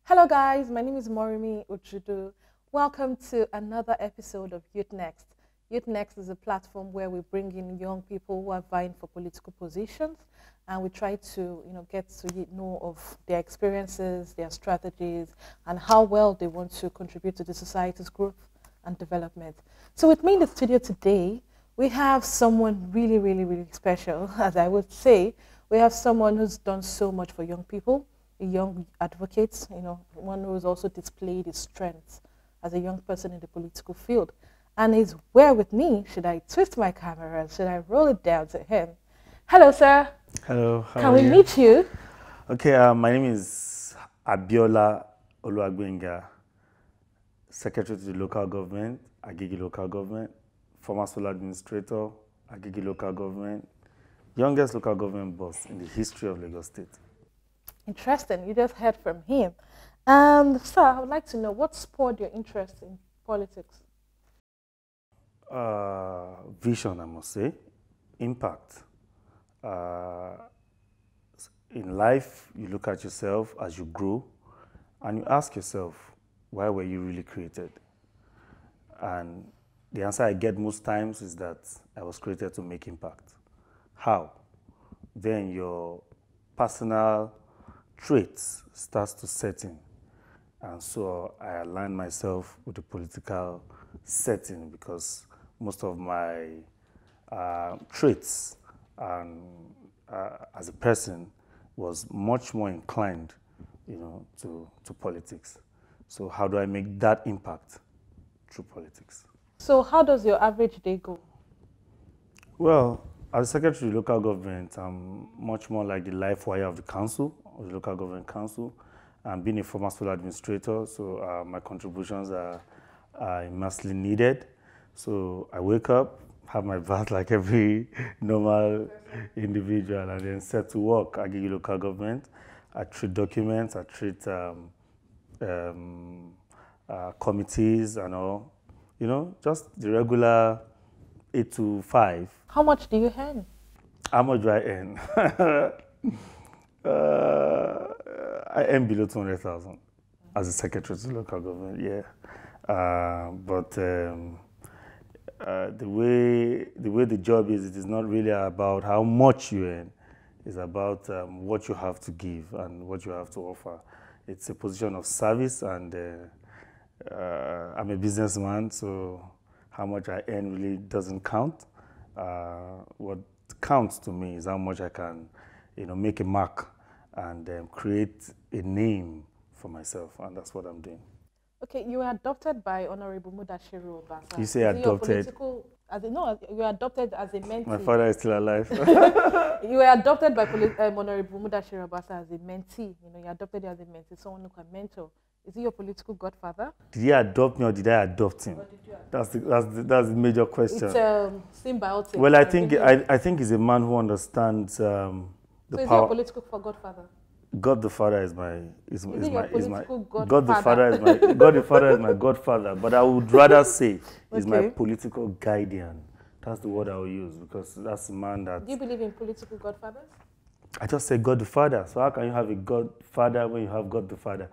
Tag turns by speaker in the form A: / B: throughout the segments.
A: Hello guys, my name is Morimi Uchudu. Welcome to another episode of YouthNext. YouthNext is a platform where we bring in young people who are vying for political positions, and we try to get to know of their experiences, their strategies, and how well they want to contribute to the society's growth and development. So with me in the studio today, we have someone really special, as I would say. We have someone who's done so much for young people, a young advocate, one who has also displayed his strengths as a young person in the political field. And he's where with me. Should I twist my camera? Should I roll it down to him? Hello, sir.
B: Hello.
A: Can we meet you?
B: Okay, my name is Abiola Oluwagbenga, Secretary to the Local Government, Agege Local Government, former sole administrator, Agege Local Government, youngest local government boss in the history of Lagos State.
A: Interesting. You just heard from him. And sir, I would like to know what spurred your interest in politics?
B: Vision, I must say. Impact. In life, you look at yourself as you grow and you ask yourself, why were you really created? And the answer I get most times is that I was created to make impact. How? Then your personal traits starts to set in. And so I align myself with the political setting because most of my traits as a person was much more inclined, to politics. So how do I make that impact through politics? So
A: how does your average day go?
B: Well, as Secretary of Local Government, I'm much more like the life wire of the council, of the Local Government Council. I'm being a former sole administrator, so my contributions are immensely needed. So I wake up, have my bath like every normal individual, and then set to work. I give you local government. I treat documents, I treat committees and all. Just the regular 8 to 5.
A: How much do you earn?
B: How much do I earn? I earn below 200,000 as a secretary to local government, yeah. But the way the job is, it is not really about how much you earn. It's about what you have to give and what you have to offer. It's a position of service, and I'm a businessman, so how much I earn really doesn't count. What counts to me is how much I can, make a mark and create a name for myself, and that's what I'm doing.
A: Okay, you were adopted by Honorable Mudashiru Obasa.
B: You say adopted?
A: No, you were adopted as a mentee.
B: My father is still alive.
A: You were adopted by Honorable Mudashiru Obasa as a mentee. You adopted as a mentee, someone who can mentor. Is he your political godfather?
B: Did he adopt me or did I adopt him? That's the major question.
A: It's symbiotic.
B: Well, I think he's a man who understands the power.
A: So is he your political godfather?
B: God the Father is my
A: God the Father
B: is my godfather, but I would rather say he's my political guardian. That's the word I will use, because that's the man that.
A: Do you believe in political godfathers?
B: I just say God the Father. So how can you have a godfather when you have God the Father?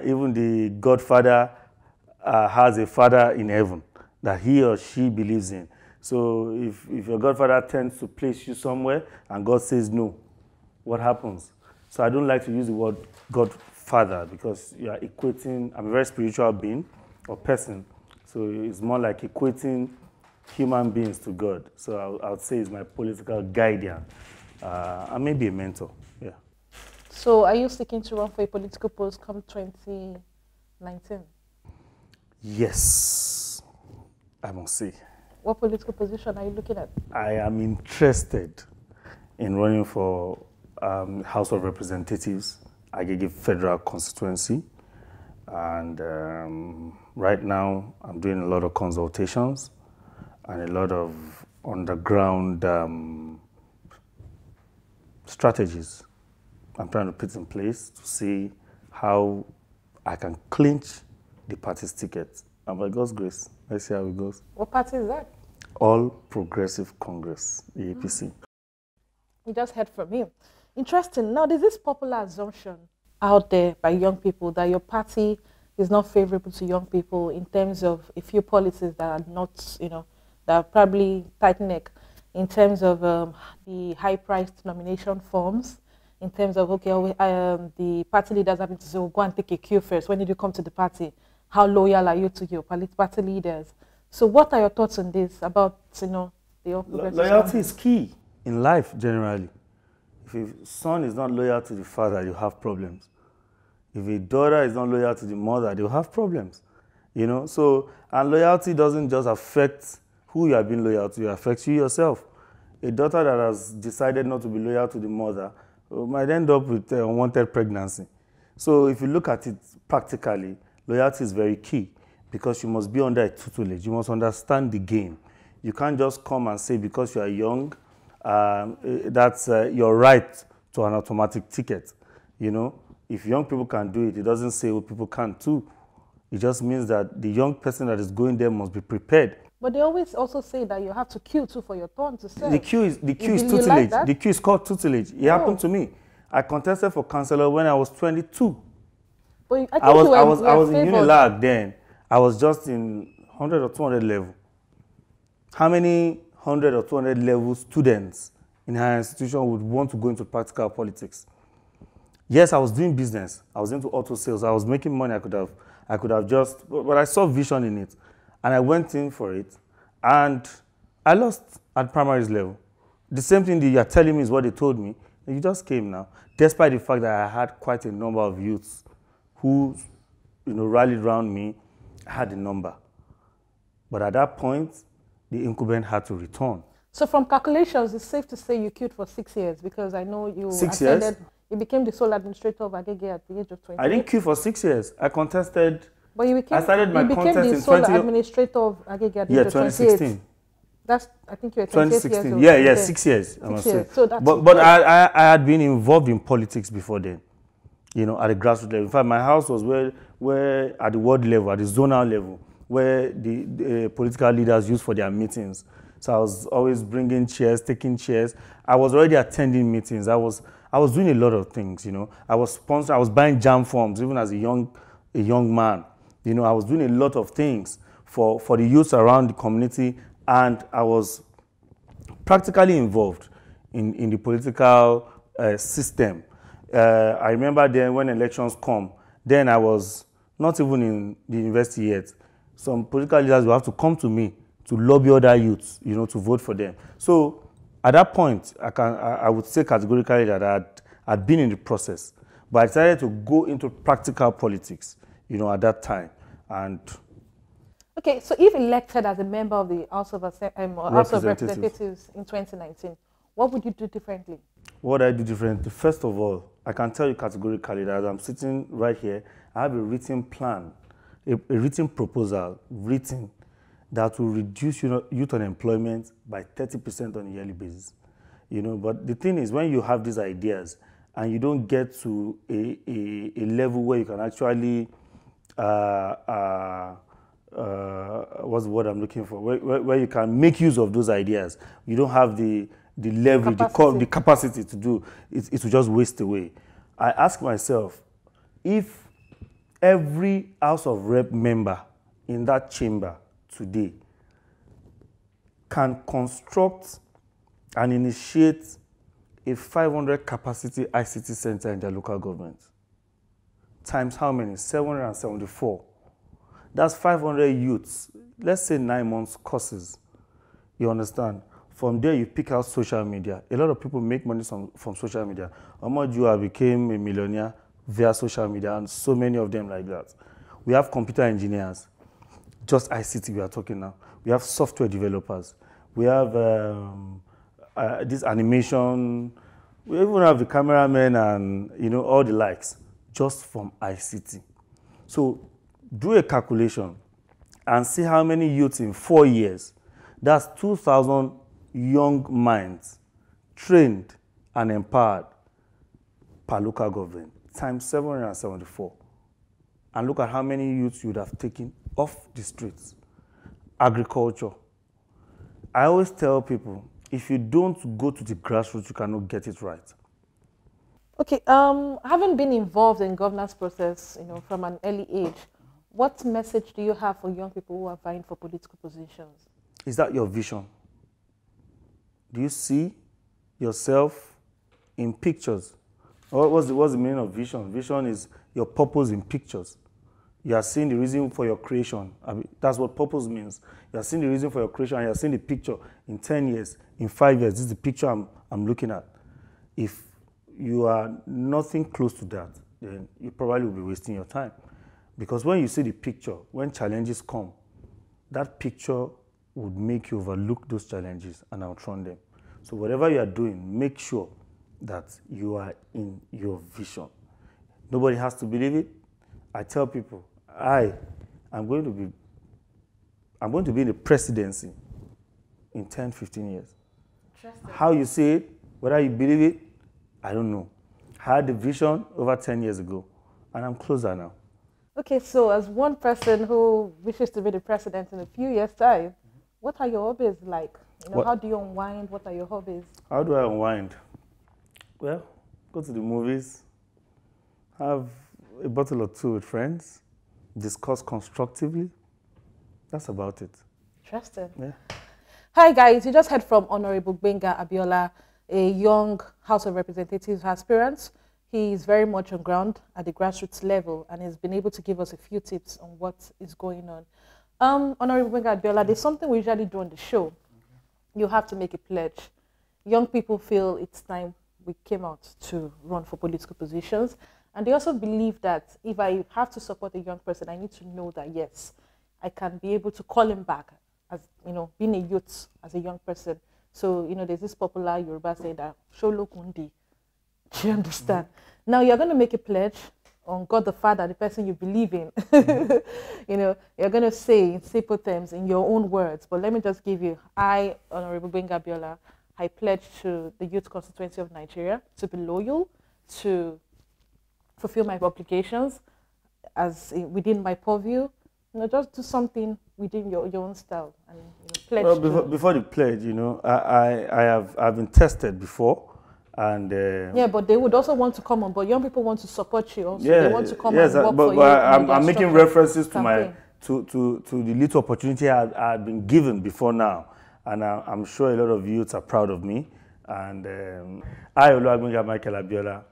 B: Even the Godfather has a father in heaven that he or she believes in. So if your godfather tends to place you somewhere and God says no, what happens? So I don't like to use the word Godfather because you are equating, I'm a very spiritual being or person, so it's more like equating human beings to God. So I would say it's my political guardian. I may be a mentor, yeah.
A: So are you seeking to run for a political post come 2019?
B: Yes, I must say.
A: What political position are you looking at?
B: I am interested in running for House of Representatives, Agege Federal Constituency, And right now, I'm doing a lot of consultations and a lot of underground strategies I'm trying to put in place to see how I can clinch the party's ticket. And by God's grace, let's see how it goes.
A: What party is that?
B: All Progressive Congress, the APC.
A: You just heard from him. Interesting. Now, there's this popular assumption out there by young people that your party is not favorable to young people in terms of a few policies that are not, that are probably tight neck, in terms of the high-priced nomination forms, in terms of, okay, the party leaders having to say, oh, go and take a queue first. When did you come to the party? How loyal are you to your party leaders? So what are your thoughts on this about, the
B: loyalty is key in life generally. If a son is not loyal to the father, you have problems. If a daughter is not loyal to the mother, they'll have problems. So, and loyalty doesn't just affect who you are being loyal to, it affects you yourself. A daughter that has decided not to be loyal to the mother might end up with unwanted pregnancy. So if you look at it practically, loyalty is very key because you must be under a tutelage. You must understand the game. You can't just come and say because you are young, that's your right to an automatic ticket. If young people can do it, it doesn't say what people can't too. It just means that the young person that is going there must be prepared.
A: But they always also say that you have to queue too for your turn to serve.
B: The queue is tutelage. Like the queue is called tutelage. It happened to me. I contested for councillor when I was 22.
A: But
B: I was in Unilag then. I was just in 100 or 200 level. How many 100 or 200 level students in higher institution would want to go into practical politics? Yes, I was doing business. I was into auto sales. I was making money. I could have just, but I saw vision in it. And I went in for it. And I lost at primaries level. The same thing that you're telling me is what they told me. You just came now. Despite the fact that I had quite a number of youths who, rallied around me, I had a number. But at that point, the incumbent had to return.
A: So from calculations, it's safe to say you queued for 6 years because I know you
B: 6 years?
A: You became the sole administrator of Agege at the age of 20.
B: I didn't queue for 6 years. I contested.
A: But you became,
B: I started my contest in 2016.
A: You became the sole administrator of Agege at the age of 2016. That's, I think you're
B: 2016.
A: Years old.
B: Yeah, 6 years.
A: 6 years. So that's
B: but I had been involved in politics before then, at the grassroots level. In fact, my house was where at the ward level, at the zonal level, where the political leaders used for their meetings. So I was always bringing chairs, taking chairs. I was already attending meetings. I was doing a lot of things, I was sponsoring, I was buying jam forms even as a young man. I was doing a lot of things for the youth around the community, and I was practically involved in the political system. I remember then when elections come, then I was not even in the university yet. Some political leaders will have to come to me to lobby other youths, to vote for them. So at that point, I would say categorically that I'd been in the process, but I decided to go into practical politics, at that time. And
A: okay, so if elected as a member of the House of Representatives in 2019, what would you do differently?
B: What I do differently? First of all, I can tell you categorically that as I'm sitting right here, I have a written plan, a written proposal, that will reduce youth unemployment by 30% on a yearly basis. But the thing is, when you have these ideas and you don't get to a level where you can actually what's the word I'm looking for? Where you can make use of those ideas. You don't have the leverage, the capacity to do it. It will just waste away. I ask myself, if every House of Rep member in that chamber today can construct and initiate a 500 capacity ICT center in their local government, times how many? 774. That's 500 youths. Let's say 9 months courses. You understand? From there, you pick out social media. A lot of people make money from social media. Ahmad became a millionaire via social media, and so many of them like that. We have computer engineers. Just ICT we are talking now. We have software developers. We have this animation. We even have the cameramen and all the likes, just from ICT. So do a calculation and see how many youths in 4 years. That's 2,000 young minds trained and empowered per local government, times 774. And look at how many youths you would have taken off the streets. Agriculture. I always tell people, if you don't go to the grassroots, you cannot get it right.
A: Okay, having been involved in governance process, from an early age, what message do you have for young people who are vying for political positions?
B: Is that your vision? Do you see yourself in pictures? What's the meaning of vision? Vision is your purpose in pictures. You are seeing the reason for your creation. That's what purpose means. You are seeing the reason for your creation, and you are seeing the picture in 10 years, in 5 years. This is the picture I'm looking at. If you are nothing close to that, then you probably will be wasting your time. Because when you see the picture, when challenges come, that picture would make you overlook those challenges and outrun them. So whatever you are doing, make sure that you are in your vision. Nobody has to believe it. I tell people, I'm going to be in the presidency in 10, 15 years. How you see it, whether you believe it, I don't know. I had the vision over 10 years ago, and I'm closer now.
A: Okay, so as one person who wishes to be the president in a few years' time, what are your hobbies like? How do you unwind? What are your hobbies?
B: How do I unwind? Well, go to the movies, have a bottle or two with friends, discuss constructively. That's about it.
A: Interesting.
B: Yeah.
A: Hi guys, you just heard from Honorable Gbenga Abiola, a young House of Representatives aspirant. He is very much on ground at the grassroots level and has been able to give us a few tips on what is going on. Honorable Gbenga Abiola, there's something we usually do on the show. You have to make a pledge. Young people feel it's time we came out to run for political positions. And they also believe that if I have to support a young person, I need to know that, yes, I can be able to call him back as, being a youth, as a young person. So, there's this popular Yoruba saying that, Sholo Kundi. Do you understand? Now, you're going to make a pledge on God the Father, the person you believe in. You're going to say in simple terms, in your own words. But let me just give you, I, Honorable Gbenga Abiola, I pledge to the youth constituency of Nigeria to be loyal, to fulfill my obligations within my purview. Just do something within your own style and pledge.
B: Well, before the pledge, I've been tested before, and
A: yeah, but they would also want to come on. But young people want to support you also. They want to come and work for you.
B: I'm making references to the little opportunity I've been given before now, and I'm sure a lot of youths are proud of me. And I, Oluwagbemga Michael Abiola,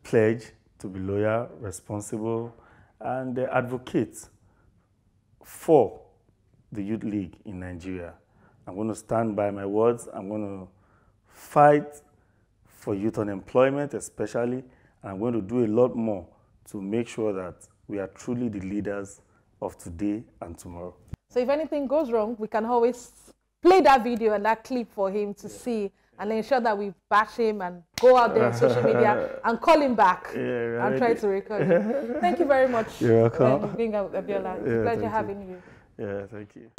B: pledge to be loyal, responsible, and advocate for the Youth League in Nigeria. I'm going to stand by my words. I'm going to fight for youth unemployment especially, and I'm going to do a lot more to make sure that we are truly the leaders of today and tomorrow.
A: So if anything goes wrong, we can always play that video and that clip for him to see, and ensure that we bash him and go out there on social media and call him back and try to record him. Thank you very much.
B: You're welcome.
A: Gbenga Abiola. It's a pleasure having you.
B: Yeah, thank you.